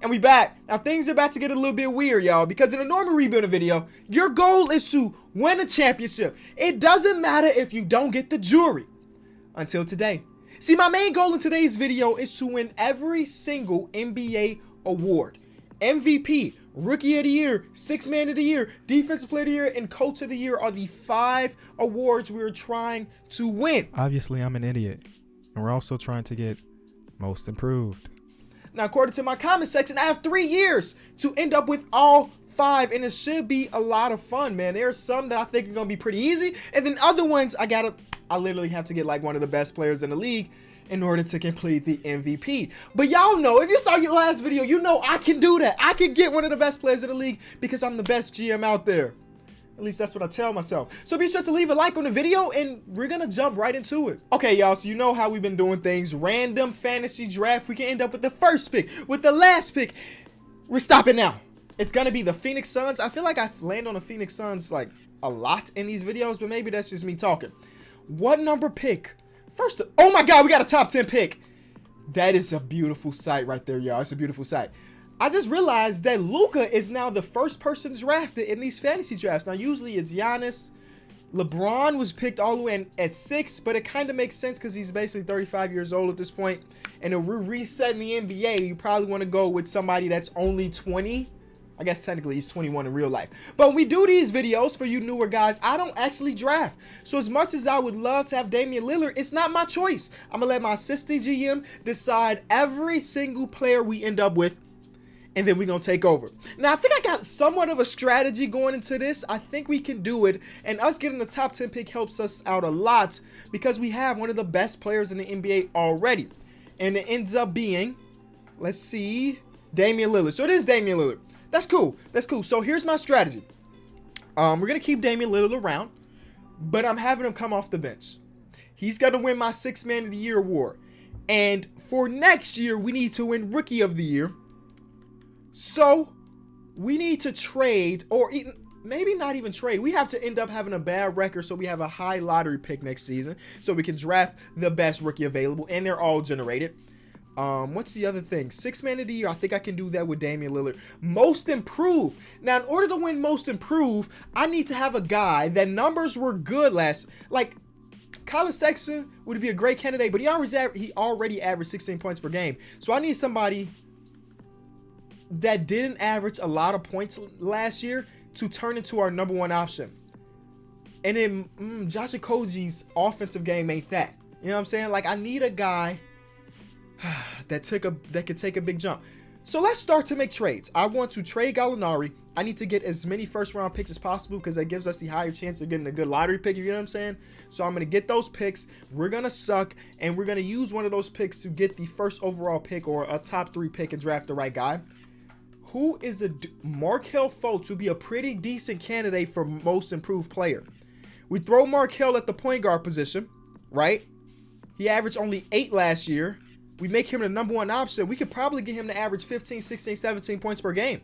And we back. Now things are about to get a little bit weird, y'all, because in a normal rebuilding video, your goal is to win a championship. It doesn't matter if you don't get the jewelry. Until today. See, my main goal in today's video is to win every single NBA award. MVP, Rookie of the Year, Sixth Man of the Year, Defensive Player of the Year, and Coach of the Year are the 5 awards we're trying to win. Obviously, I'm an idiot. And we're also trying to get Most Improved. Now, according to my comment section, I have 3 years to end up with all 5, and it should be a lot of fun, man. There are some that I think are going to be pretty easy, and then other ones I literally have to get like one of the best players in the league in order to complete the MVP. But y'all know, if you saw your last video, you know I can do that. I can get one of the best players in the league because I'm the best GM out there. At least that's what I tell myself. So be sure to leave a like on the video and we're gonna jump right into it. Okay, y'all, so you know how we've been doing things. Random fantasy draft. We can end up with the first pick, with the last pick. We're stopping now. It's gonna be the Phoenix Suns. I feel like I land on the Phoenix Suns like a lot in these videos, but maybe that's just me talking. What number pick? First, oh my God, we got a top 10 pick. That is a beautiful sight right there, y'all. It's a beautiful sight. I just realized that Luka is now the first person drafted in these fantasy drafts. Now, usually it's Giannis. LeBron was picked all the way at 6, but it kind of makes sense because he's basically 35 years old at this point. And if we're resetting the NBA, you probably want to go with somebody that's only 20. I guess technically he's 21 in real life. But when we do these videos for you newer guys, I don't actually draft. So as much as I would love to have Damian Lillard, it's not my choice. I'm going to let my assistant GM decide every single player we end up with, and then we're going to take over. Now, I think I got somewhat of a strategy going into this. I think we can do it. And us getting the top 10 pick helps us out a lot because we have one of the best players in the NBA already. And it ends up being, let's see, Damian Lillard. So it is Damian Lillard. That's cool. That's cool. So here's my strategy. We're going to keep Damian Lillard around, but I'm having him come off the bench. He's got to win my Sixth Man of the Year award. And for next year, we need to win Rookie of the Year. So we need to trade, or maybe not even trade. We have to end up having a bad record so we have a high lottery pick next season so we can draft the best rookie available, and they're all generated. What's the other thing? Sixth Man of the Year. I think I can do that with Damian Lillard. Most Improved. Now, in order to win Most Improved, I need to have a guy that numbers were good last. Like, Colin Sexton would be a great candidate, but he already averaged 16 points per game. So I need somebody that didn't average a lot of points last year to turn into our number 1 option. And then Josh Okogie's offensive game ain't that. You know what I'm saying? Like, I need a guy that could take a big jump. So let's start to make trades. I want to trade Gallinari. I need to get as many first-round picks as possible because that gives us the higher chance of getting a good lottery pick. You know what I'm saying? So I'm going to get those picks. We're going to suck, and we're going to use one of those picks to get the first overall pick or a top 3 pick and draft the right guy. Who is Markelle Fultz would be a pretty decent candidate for Most Improved Player. We throw Markelle at the point guard position, right? He averaged only 8 last year. We make him the number 1 option. We could probably get him to average 15, 16, 17 points per game.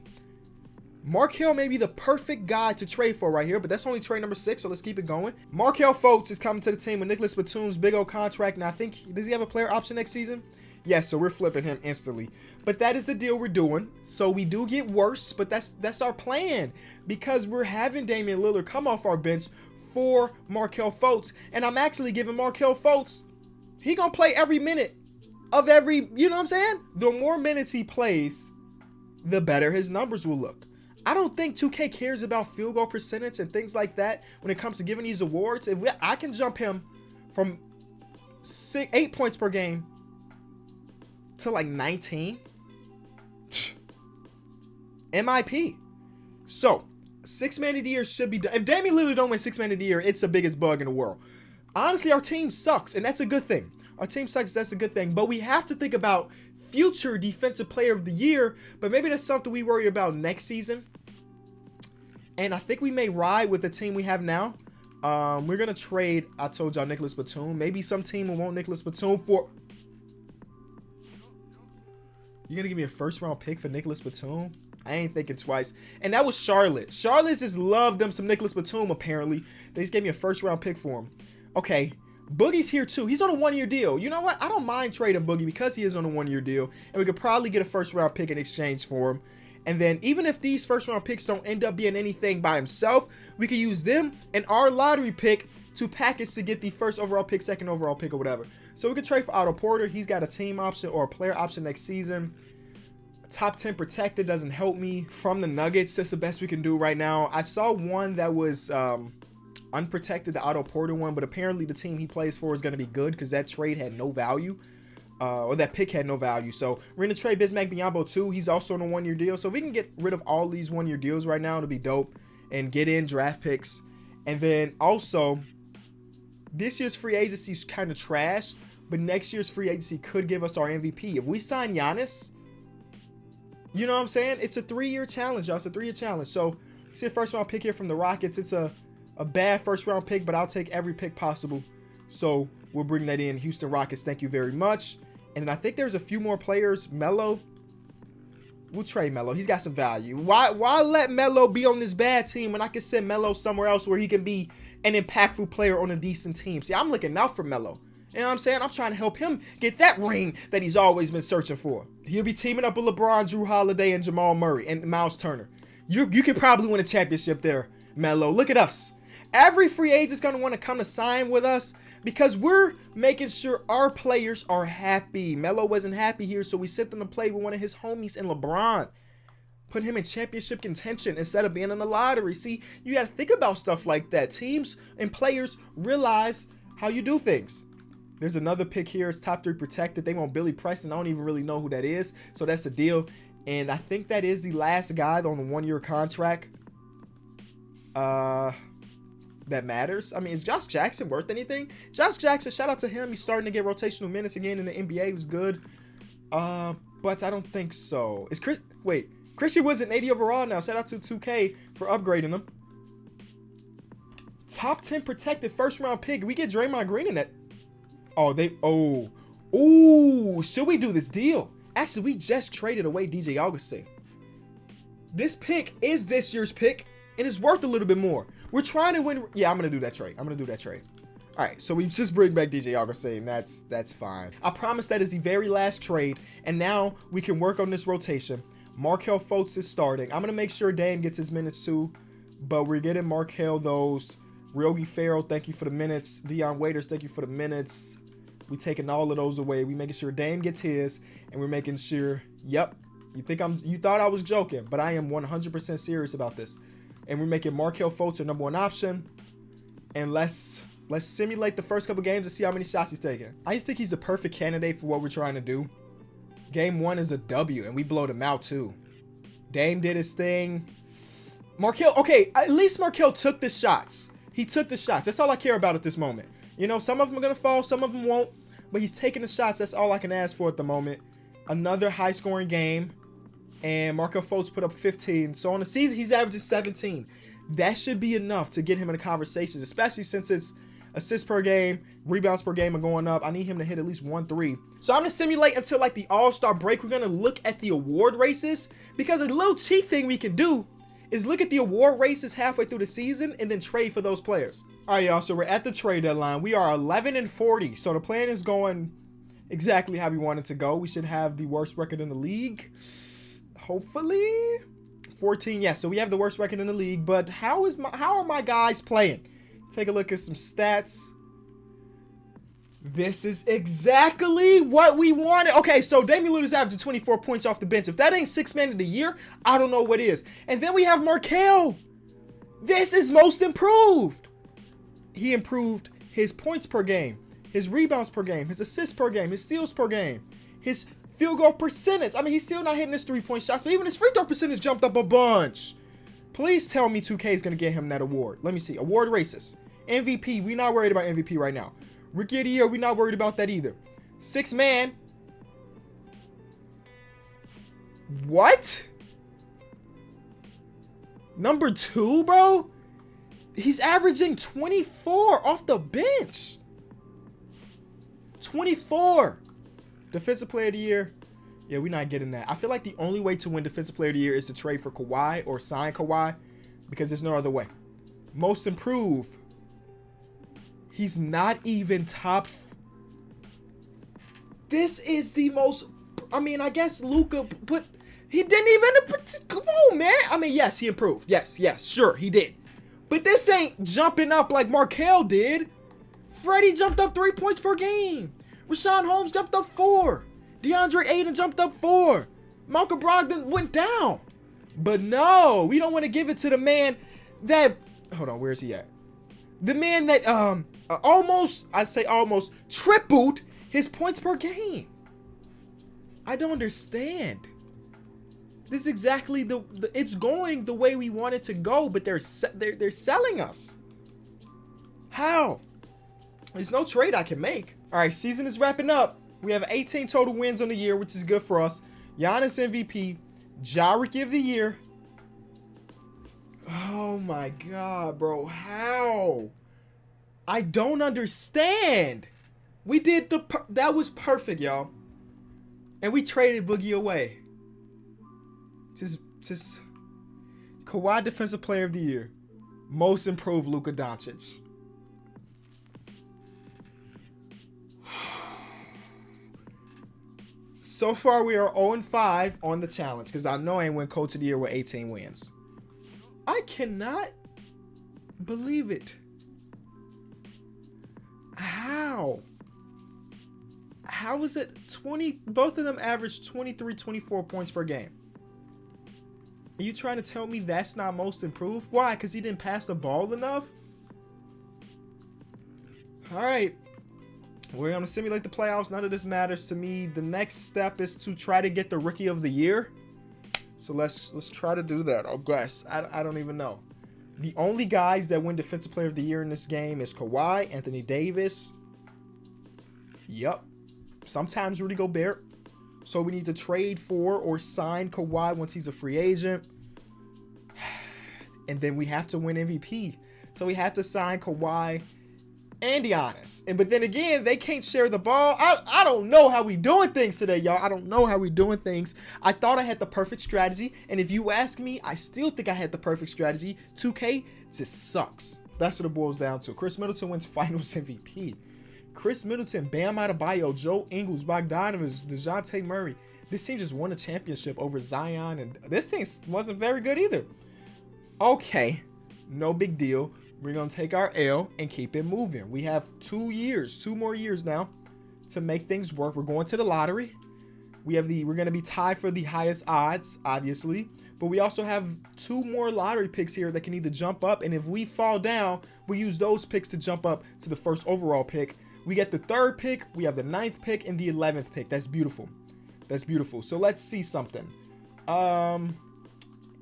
Markelle may be the perfect guy to trade for right here, but that's only trade number 6, so let's keep it going. Markelle Fultz is coming to the team with Nicholas Batum's big old contract. Now, I think, does he have a player option next season? Yes, so we're flipping him instantly. But that is the deal we're doing. So we do get worse, but that's our plan because we're having Damian Lillard come off our bench for Markelle Fultz. And I'm actually giving Markelle Fultz, he gonna play every minute of every, you know what I'm saying? The more minutes he plays, the better his numbers will look. I don't think 2K cares about field goal percentage and things like that when it comes to giving these awards. I can jump him from 8 points per game to like 19. MIP. So, Sixth Man of the Year should be done. If Damian Lillard don't win Sixth Man of the Year, it's the biggest bug in the world. Honestly, our team sucks, and that's a good thing. Our team sucks, that's a good thing. But we have to think about future Defensive Player of the Year, but maybe that's something we worry about next season. And I think we may ride with the team we have now. We're going to trade, I told y'all, Nicholas Batum. Maybe some team will want Nicholas Batum for... You're going to give me a first-round pick for Nicholas Batum? I ain't thinking twice. And that was Charlotte. Charlotte just loved them some Nicholas Batum, apparently. They just gave me a first-round pick for him. Okay, Boogie's here too. He's on a 1-year deal. You know what? I don't mind trading Boogie because he is on a 1-year deal. And we could probably get a first-round pick in exchange for him. And then even if these first-round picks don't end up being anything by himself, we could use them and our lottery pick to package to get the first overall pick, second overall pick, or whatever. So we could trade for Otto Porter. He's got a team option or a player option next season. Top 10 protected doesn't help me. From the Nuggets, that's the best we can do right now. I saw one that was unprotected, the Otto Porter one, but apparently the team he plays for is going to be good because that trade had no value. Or that pick had no value. So we're going to trade Bismack Biyombo too. He's also on a 1-year deal. So if we can get rid of all these 1-year deals right now, it'll be dope. And get in draft picks. And then also, this year's free agency is kind of trash. But next year's free agency could give us our MVP. If we sign Giannis, you know what I'm saying? It's a 3-year challenge, y'all. It's a 3-year challenge. So see a first round pick here from the Rockets. It's a bad first round pick, but I'll take every pick possible. So we'll bring that in. Houston Rockets, thank you very much. And I think there's a few more players. Melo. We'll trade Melo. He's got some value. Why let Melo be on this bad team when I can send Melo somewhere else where he can be an impactful player on a decent team? See, I'm looking out for Melo. You know what I'm saying? I'm trying to help him get that ring that he's always been searching for. He'll be teaming up with LeBron, Drew Holiday, and Jamal Murray, and Miles Turner. You could probably win a championship there, Melo. Look at us. Every free agent is going to want to come to sign with us because we're making sure our players are happy. Melo wasn't happy here, so we sent him to play with one of his homies in LeBron. Put him in championship contention instead of being in the lottery. See, you got to think about stuff like that. Teams and players realize how you do things. There's another pick here. It's top 3 protected. They want Billy Preston. I don't even really know who that is. So that's the deal. And I think that is the last guy on the 1-year contract that matters. I mean, is Josh Jackson worth anything? Josh Jackson, shout out to him. He's starting to get rotational minutes again in the NBA. He was good. But I don't think so. Is Christian Wood's an 80 overall now. Shout out to 2K for upgrading him. Top 10 protected first round pick. We get Draymond Green in that. Should we do this deal? Actually, we just traded away DJ Augustin. This pick is this year's pick, and it's worth a little bit more. We're trying to win. Yeah, I'm going to do that trade. All right, so we just bring back DJ Augustin. That's fine. I promise that is the very last trade, and now we can work on this rotation. Markelle Fultz is starting. I'm going to make sure Dame gets his minutes too, but we're getting Markelle those. Ryogi Ferrell, thank you for the minutes. Dion Waiters, thank you for the minutes. We taking all of those away. We making sure Dame gets his, and we're making sure. Yep, you thought I was joking, but I am 100% serious about this. And we're making Markelle Fultz our number 1 option. And let's simulate the first couple games and see how many shots he's taking. I just think he's the perfect candidate for what we're trying to do. Game 1 is a W, and we blowed him out too. Dame did his thing. Markelle, okay, at least Markelle took the shots. He took the shots. That's all I care about at this moment. You know, some of them are going to fall, some of them won't. But he's taking the shots. That's all I can ask for at the moment. Another high-scoring game. And Markelle Fultz put up 15. So on the season, he's averaging 17. That should be enough to get him in the conversations, especially since it's assists per game, rebounds per game are going up. I need him to hit at least 1 3. So I'm going to simulate until like the All-Star break. We're going to look at the award races because a little cheat thing we can do is look at the award races halfway through the season and then trade for those players. All right, y'all, so we're at the trade deadline. We are 11-40, so the plan is going exactly how we want it to go. We should have the worst record in the league, hopefully. 14, yeah, so we have the worst record in the league, but how are my guys playing? Take a look at some stats. This is exactly what we wanted. Okay, so Damian Lillard's averaging 24 points off the bench. If that ain't 6th man of the year, I don't know what is. And then we have Markelle. This is most improved. He improved his points per game, his rebounds per game, his assists per game, his steals per game, his field goal percentage. I mean, he's still not hitting his 3-point shots, but even his free throw percentage jumped up a bunch. Please tell me 2K is going to get him that award. Let me see. Award races. MVP. We're not worried about MVP right now. Rookie of the year, we're not worried about that either. 6th man. What? Number 2, bro? He's averaging 24 off the bench. 24. Defensive player of the year. Yeah, we're not getting that. I feel like the only way to win defensive player of the year is to trade for Kawhi or sign Kawhi because there's no other way. Most improved. He's not even top. This is the most. I mean, I guess Luka, but he didn't even. Come on, man. I mean, yes, he improved. Yes, sure, he did. But this ain't jumping up like Markelle did. Freddie jumped up 3 points per game. Rashawn Holmes jumped up 4. DeAndre Ayton jumped up 4. Malcolm Brogdon went down. But no, we don't want to give it to the man that. Hold on, where is he at? The man that almost tripled his points per game. I don't understand. This is exactly it's going the way we want it to go, but they're selling us. How? There's no trade I can make. All right, season is wrapping up. We have 18 total wins on the year, which is good for us. Giannis MVP, Ja Rookie of the Year. Oh my God, bro. How? I don't understand. We did that was perfect, y'all. And we traded Boogie away. Just Kawhi Defensive Player of the Year. Most improved Luka Doncic. So far, we are 0-5 on the challenge because I know I ain't win Coach of the Year with 18 wins. I cannot believe it. How? How is it 20? Both of them averaged 23, 24 points per game. Are you trying to tell me that's not most improved? Why? Because he didn't pass the ball enough? All right. We're going to simulate the playoffs. None of this matters to me. The next step is to try to get the Rookie of the Year. So let's try to do that. I guess. I don't even know. The only guys that win Defensive Player of the Year in this game is Kawhi, Anthony Davis. Yep. Sometimes Rudy Gobert. So we need to trade for or sign Kawhi once he's a free agent. And then we have to win MVP. So we have to sign Kawhi and Giannis. But then again, they can't share the ball. I don't know how we doing things today, y'all. I don't know how we doing things. I thought I had the perfect strategy. And if you ask me, I still think I had the perfect strategy. 2K just sucks. That's what it boils down to. Chris Middleton wins Finals MVP. Chris Middleton, Bam Adebayo, Joe Ingles, Bogdanovich, DeJounte Murray. This team just won a championship over Zion. And this team wasn't very good either. Okay, no big deal. We're going to take our L and keep it moving. We have 2 more years now to make things work. We're going to the lottery. We're going to be tied for the highest odds, obviously. But we also have 2 more lottery picks here that can either jump up. And if we fall down, we use those picks to jump up to the first overall pick. We get the 3rd pick. We have the 9th pick and the 11th pick. That's beautiful. That's beautiful. So let's see something.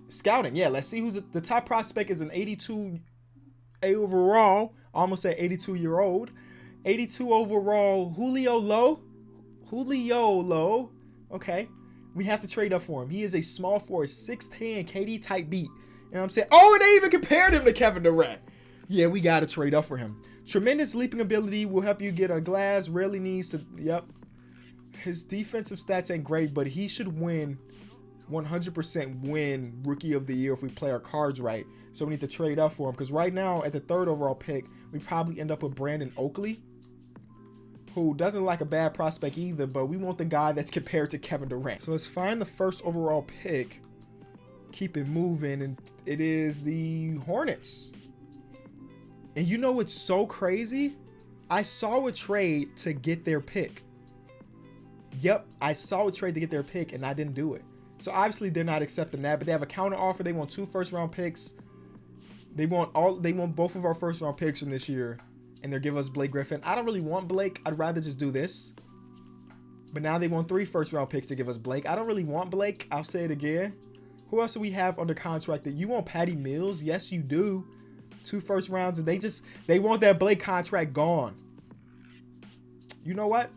Scouting. Yeah, let's see who the top prospect is. An 82 overall, almost at 82-year-old. 82 overall, Julio Low. Okay. We have to trade up for him. He is a small forward, 6'10", KD type beat. You know what I'm saying? Oh, and they even compared him to Kevin Durant. Yeah, we got to trade up for him. Tremendous leaping ability will help you get a glass. Rarely needs to. Yep. His defensive stats ain't great, but he should win 100% win Rookie of the Year if we play our cards right. So we need to trade up for him because right now at the 3rd overall pick, we probably end up with Brandon Oakley, who doesn't like a bad prospect either, but we want the guy that's compared to Kevin Durant. So let's find the 1st overall pick, keep it moving, and it is the Hornets. And you know what's so crazy? I saw a trade to get their pick. Yep, I saw a trade to get their pick, and I didn't do it. So obviously they're not accepting that, but they have a counter offer. They want 2 first-round picks. They want both of our first-round picks from this year, and they're giving us Blake Griffin. I don't really want Blake. I'd rather just do this. But now they want 3 first-round picks to give us Blake. I don't really want Blake. I'll say it again. Who else do we have under contract? That you want Patty Mills? Yes, you do. 2 first rounds, and they want that Blake contract gone. You know what?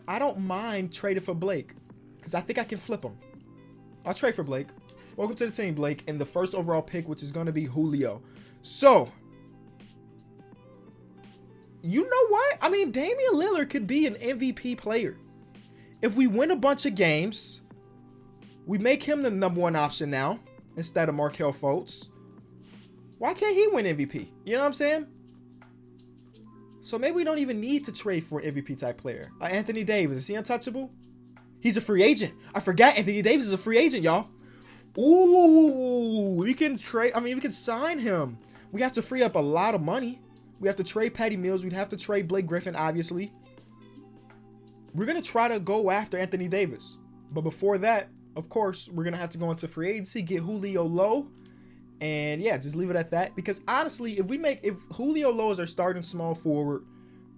I don't mind trading for Blake because I think I can flip him. I'll trade for Blake. Welcome to the team, Blake, and the 1st overall pick, which is going to be Julio. So, you know what? I mean, Damian Lillard could be an MVP player. If we win a bunch of games, we make him the number 1 option now instead of Markelle Fultz. Why can't he win MVP? You know what I'm saying? So maybe we don't even need to trade for an MVP type player. Anthony Davis, is he untouchable? He's a free agent. I forgot Anthony Davis is a free agent, y'all. Ooh, we can trade. I mean, we can sign him. We have to free up a lot of money. We have to trade Patty Mills. We'd have to trade Blake Griffin, obviously. We're going to try to go after Anthony Davis. But before that, of course, we're going to have to go into free agency, get Julio Lowe. And yeah, just leave it at that. Because honestly, if Julio Lowe is our starting small forward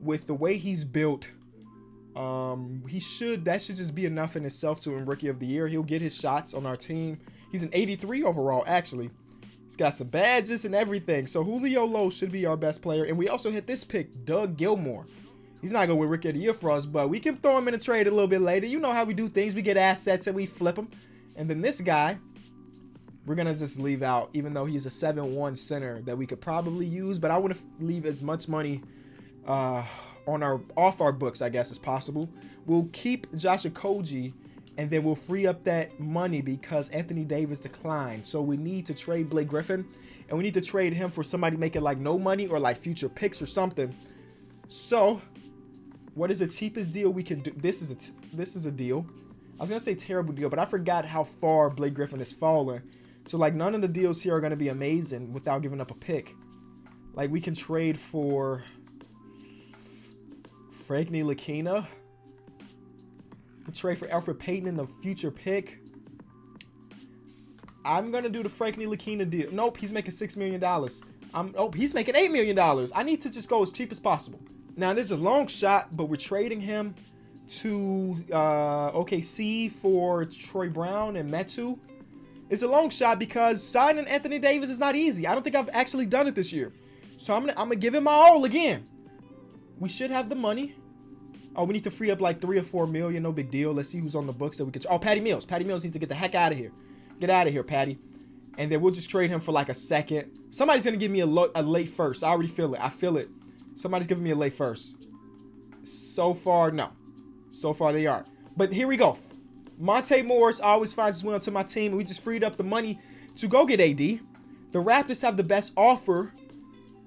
with the way he's built, that should just be enough in itself to win Rookie of the Year. He'll get his shots on our team. He's an 83 overall, actually. He's got some badges and everything. So Julio Lowe should be our best player. And we also hit this pick, Doug Gilmore. He's not going to win Rookie of the Year for us, but we can throw him in a trade a little bit later. You know how we do things. We get assets and we flip them. And then this guy, we're going to just leave out, even though he's a 7-1 center that we could probably use. But I want to leave as much money off our books, I guess, as possible. We'll keep Josh Okogie, and then we'll free up that money because Anthony Davis declined. So we need to trade Blake Griffin, and we need to trade him for somebody making like no money or like future picks or something. So what is the cheapest deal we can do? This is a deal. I was gonna say terrible deal, but I forgot how far Blake Griffin has fallen. So like none of the deals here are gonna be amazing without giving up a pick. Like we can trade for Frank Ntilikina. We'll trade for Elfrid Payton in the future pick. I'm gonna do the Frank Ntilikina deal. Nope, he's making $6 million. He's making $8 million. I need to just go as cheap as possible. Now this is a long shot, but we're trading him to OKC for Troy Brown and Metu. It's a long shot because signing Anthony Davis is not easy. I don't think I've actually done it this year. So I'm gonna give him my all again. We should have the money. Oh, we need to free up like 3 or 4 million. No big deal. Let's see who's on the books that we could. Oh, Patty Mills. Patty Mills needs to get the heck out of here. Get out of here, Patty. And then we'll just trade him for like a second. Somebody's gonna give me a late first. I already feel it. I feel it. Somebody's giving me a late first. So far, no. So far they are. But here we go. Monte Morris always finds his way onto my team. And we just freed up the money to go get AD. The Raptors have the best offer.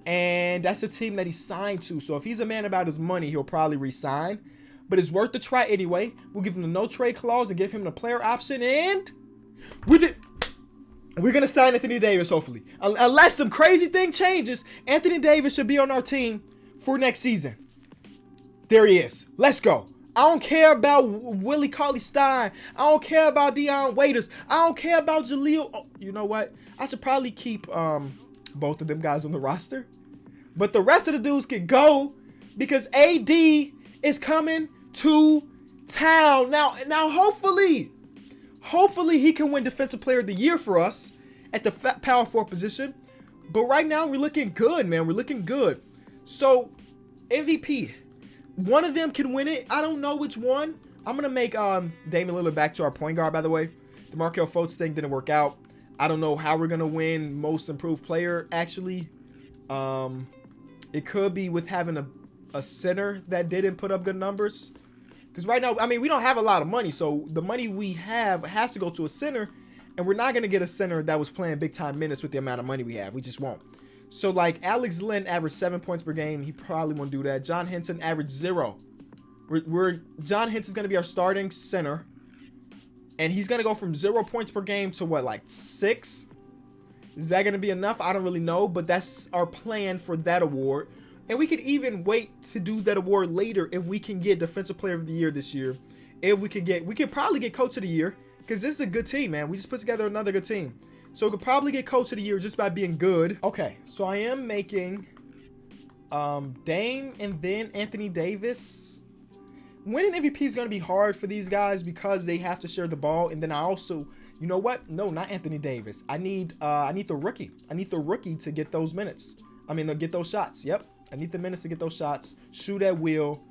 And that's a team that he signed to. So if he's a man about his money, he'll probably resign. But it's worth the try anyway. We'll give him the no trade clause and give him the player option. And with it, we're going to sign Anthony Davis, hopefully. Unless some crazy thing changes, Anthony Davis should be on our team for next season. There he is. Let's go. I don't care about Willie Cauley-Stein. I don't care about Dion Waiters. I don't care about Jaleel. Oh, you know what? I should probably keep both of them guys on the roster. But the rest of the dudes can go because AD is coming to town. Now hopefully he can win Defensive Player of the Year for us at the power forward position. But right now we're looking good, man. We're looking good. So MVP, one of them can win it. I don't know which one. I'm going to make Damian Lillard back to our point guard, by the way. The Markelle Fultz thing didn't work out. I don't know how we're going to win Most Improved Player, actually. It could be with having a center that didn't put up good numbers. Because right now, I mean, we don't have a lot of money. So the money we have has to go to a center. And we're not going to get a center that was playing big-time minutes with the amount of money we have. We just won't. So, like, Alex Len averaged 7 points per game. He probably won't do that. John Henson averaged 0. John Henson's going to be our starting center. And he's going to go from 0 points per game to, what, like 6? Is that going to be enough? I don't really know. But that's our plan for that award. And we could even wait to do that award later if we can get Defensive Player of the Year this year. If we could probably get Coach of the Year. Because this is a good team, man. We just put together another good team. So we could probably get Coach of the Year just by being good. Okay, so I am making Dame and then Anthony Davis. Winning MVP is going to be hard for these guys because they have to share the ball. And then I also, you know what? No, not Anthony Davis. I need the rookie. I need the rookie to get those minutes. I mean, to get those shots. Yep, I need the minutes to get those shots. Shoot at will.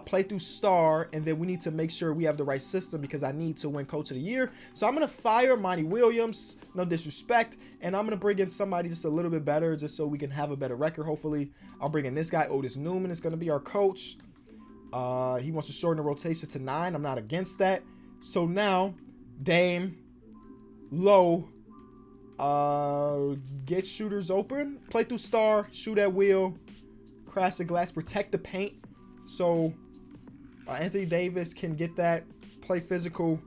Play through star, and then we need to make sure we have the right system because I need to win Coach of the Year. So I'm going to fire Monty Williams, no disrespect, and I'm going to bring in somebody just a little bit better just so we can have a better record, hopefully. I'll bring in this guy, Otis Newman, is going to be our coach. He wants to shorten the rotation to 9. I'm not against that. So now, Dame, Low, get shooters open, play through star, shoot at will, crash the glass, protect the paint. So Anthony Davis can get that, play physical.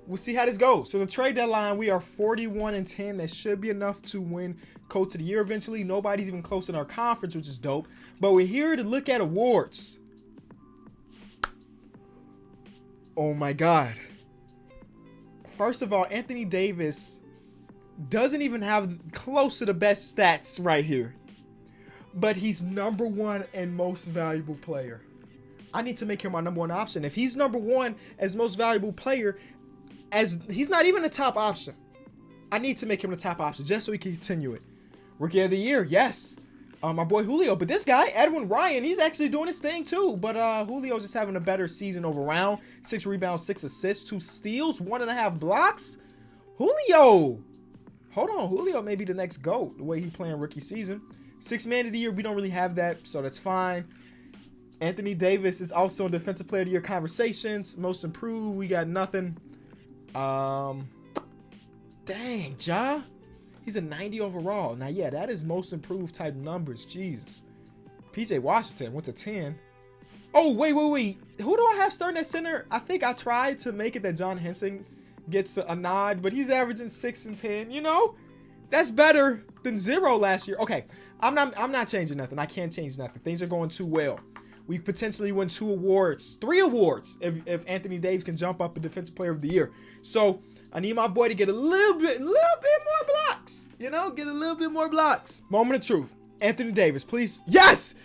We'll see how this goes. So the trade deadline, we are 41-10. That should be enough to win Coach of the Year eventually. Nobody's even close in our conference, which is dope. But we're here to look at awards. Oh my God. First of all, Anthony Davis doesn't even have close to the best stats right here. But he's number one and most valuable player. I need to make him my number one option. If he's number one as most valuable player, as he's not even the top option, I need to make him the top option just so we can continue it. Rookie of the Year, yes. My boy Julio. But this guy, Edwin Ryan, he's actually doing his thing too. But Julio's just having a better season overall. 6 rebounds, 6 assists, 2 steals, 1.5 blocks. Julio. Hold on. Julio may be the next GOAT, the way he playing rookie season. 6th man of the year, we don't really have that, so that's fine. Anthony Davis is also in Defensive Player of the Year conversations. Most improved, we got nothing. Dang, Ja. He's a 90 overall. Now, yeah, that is most improved type numbers. Jesus. PJ Washington went to 10. Oh, wait. Who do I have starting at center? I think I tried to make it that John Henson gets a nod, but he's averaging 6 and 10. You know, that's better than 0 last year. Okay, I'm not changing nothing. I can't change nothing. Things are going too well. We potentially win 2 awards, 3 awards if Anthony Davis can jump up a Defensive Player of the Year. So I need my boy to get a little bit more blocks. You know, get a little bit more blocks. Moment of truth. Anthony Davis, please. Yes,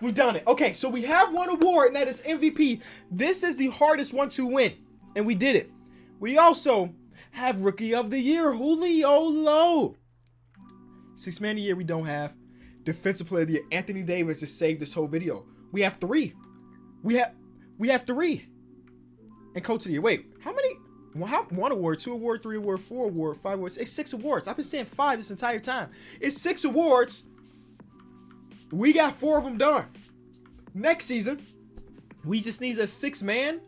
we've done it. Okay, so we have 1 award, and that is MVP. This is the hardest one to win, and we did it. We also have Rookie of the Year, Julio Lowe. 6th man of the year we don't have. Defensive Player of the Year, Anthony Davis just saved this whole video. We have 3. We have 3. And Coach of the Year. Wait, how many? 1 award, 2 award, 3 award, 4 award, 5 awards. It's 6 awards. I've been saying 5 this entire time. It's 6 awards. We got 4 of them done. Next season, we just need a 6th man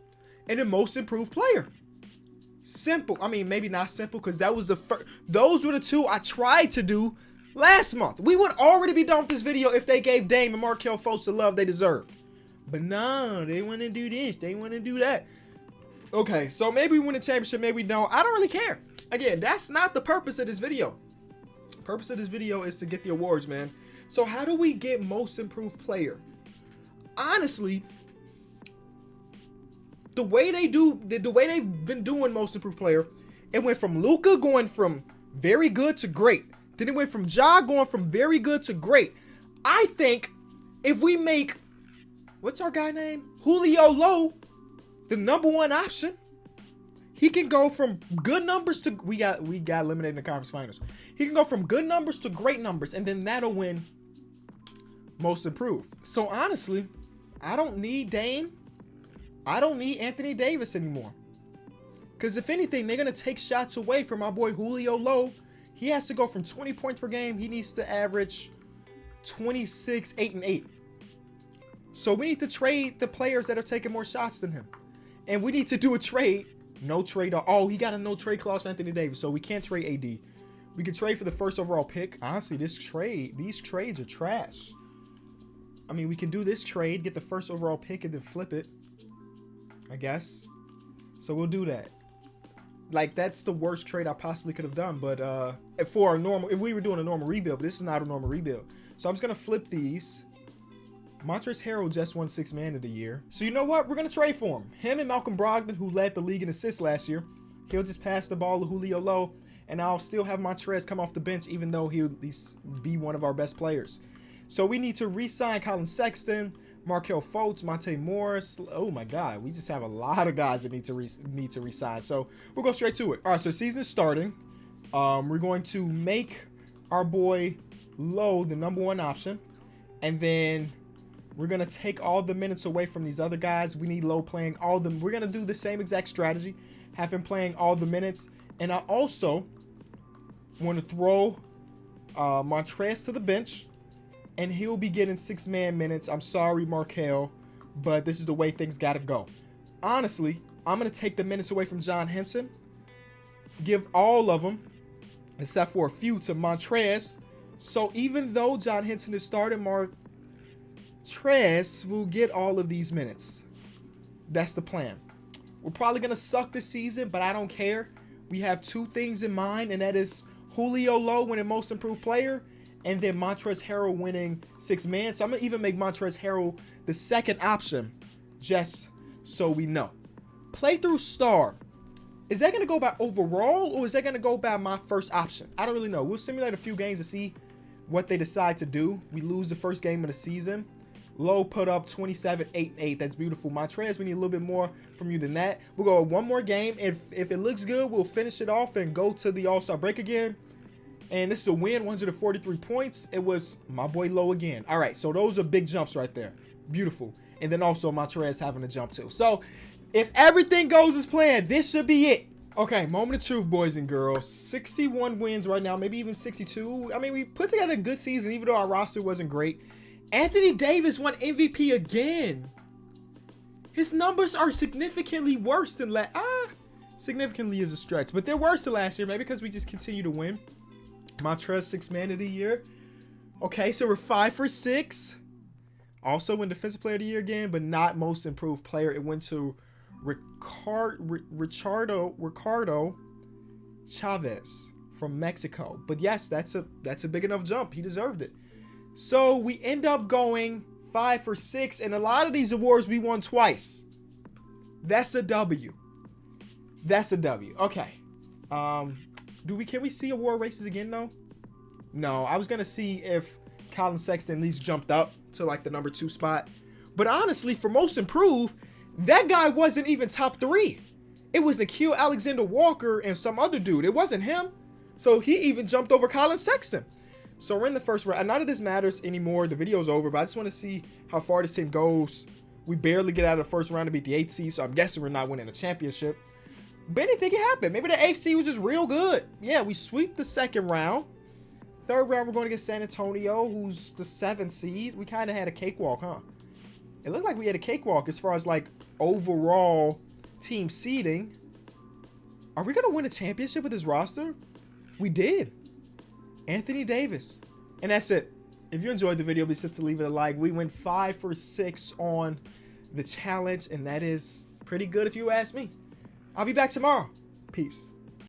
and a most improved player. Simple. I mean, maybe not simple because that was the first. Those were the 2 I tried to do last month. We would already be done with this video if they gave Dame and Markelle Fultz the love they deserved. But no, they want to do this. They want to do that. Okay, so maybe we win a championship, maybe we don't. I don't really care. Again, that's not the purpose of this video. The purpose of this video is to get the awards, man. So how do we get most improved player? Honestly, the way they've been doing most improved player, it went from Luka going from very good to great. Then it went from Ja going from very good to great. I think if we make, what's our guy name? Julio Lowe, the number 1 option, he can go from good numbers to, we got eliminated in the conference finals. He can go from good numbers to great numbers, and then that'll win most improved. So honestly, I don't need Dame. I don't need Anthony Davis anymore. Because if anything, they're going to take shots away from my boy Julio Lowe. He has to go from 20 points per game. He needs to average 26, 8, and 8. So we need to trade the players that are taking more shots than him. And we need to do a trade. No trade. Oh, he got a no trade clause for Anthony Davis. So we can't trade AD. We can trade for the 1st overall pick. Honestly, these trades are trash. I mean, we can do this trade, get the 1st overall pick, and then flip it, I guess. So we'll do that. Like, that's the worst trade I possibly could have done. But if we were doing a normal rebuild, but this is not a normal rebuild. So I'm just going to flip these. Montrezl Harrell just won 6th man of the year. So you know what? We're going to trade for him. Him and Malcolm Brogdon, who led the league in assists last year. He'll just pass the ball to Julio Lowe. And I'll still have Montrezl come off the bench, even though he'll at least be one of our best players. So we need to re-sign Colin Sexton, Markelle Fultz, Monte Morris. Oh my God, we just have a lot of guys that need to re-sign. So we'll go straight to it. All right, so season is starting. We're going to make our boy Lowe the number 1 option, and then we're gonna take all the minutes away from these other guys. We need Lowe playing all the. We're gonna do the same exact strategy, have him playing all the minutes, and I also want to throw Montrezl to the bench. And he'll be getting 6-man minutes. I'm sorry, Markelle, but this is the way things got to go. Honestly, I'm going to take the minutes away from John Henson, give all of them, except for a few, to Montrezl. So even though John Henson is starting, Trez will get all of these minutes. That's the plan. We're probably going to suck this season, but I don't care. We have two things in mind, and that is Julio Lowe winning Most Improved Player, and then Montrezl Harrell winning Sixth Man. So I'm going to even make Montrezl Harrell the second option, just so we know. Playthrough star. Is that going to go by overall, or is that going to go by my first option? I don't really know. We'll simulate a few games to see what they decide to do. We lose the first game of the season. Lowe put up 27, 8, 8. That's beautiful. Montrez, we need a little bit more from you than that. We'll go one more game. If it looks good, we'll finish it off and go to the All-Star break again. And this is a win, 143 points. It was my boy Lowe again. All right, so those are big jumps right there. Beautiful. And then also Montrez having a jump too. So if everything goes as planned, this should be it. Okay, moment of truth, boys and girls. 61 wins right now, maybe even 62. I mean, we put together a good season, even though our roster wasn't great. Anthony Davis won MVP again. His numbers are significantly worse than significantly is a stretch, but they're worse than last year, maybe because we just continue to win. Montrez, Sixth Man of the Year. Okay, so we're 5 for 6. Also win Defensive Player of the Year again, but not Most Improved Player. It went to Ricardo Chavez from Mexico. But yes, that's a big enough jump. He deserved it. So we end up going 5 for 6, and a lot of these awards we won twice. That's a W. That's a W. Okay. Can we see award races again though? No, I was gonna see if Colin Sexton at least jumped up to like the number 2 spot. But honestly, for Most Improved, that guy wasn't even top 3. It was Nickeil Alexander-Walker and some other dude. It wasn't him. So he even jumped over Colin Sexton. So we're in the first round. None of this matters anymore. The video's over, but I just want to see how far this team goes. We barely get out of the first round to beat the 8th seed, so I'm guessing we're not winning a championship. But anything can happen. Maybe the 8th seed was just real good. Yeah, we sweep the second round. Third round, we're going against San Antonio, who's the 7th seed. We kind of had a cakewalk, huh? It looked like we had a cakewalk as far as like overall team seeding. Are we going to win a championship with this roster? We did. Anthony Davis. And that's it. If you enjoyed the video, be sure to leave it a like. We went 5 for 6 on the challenge, and that is pretty good if you ask me. I'll be back tomorrow. Peace.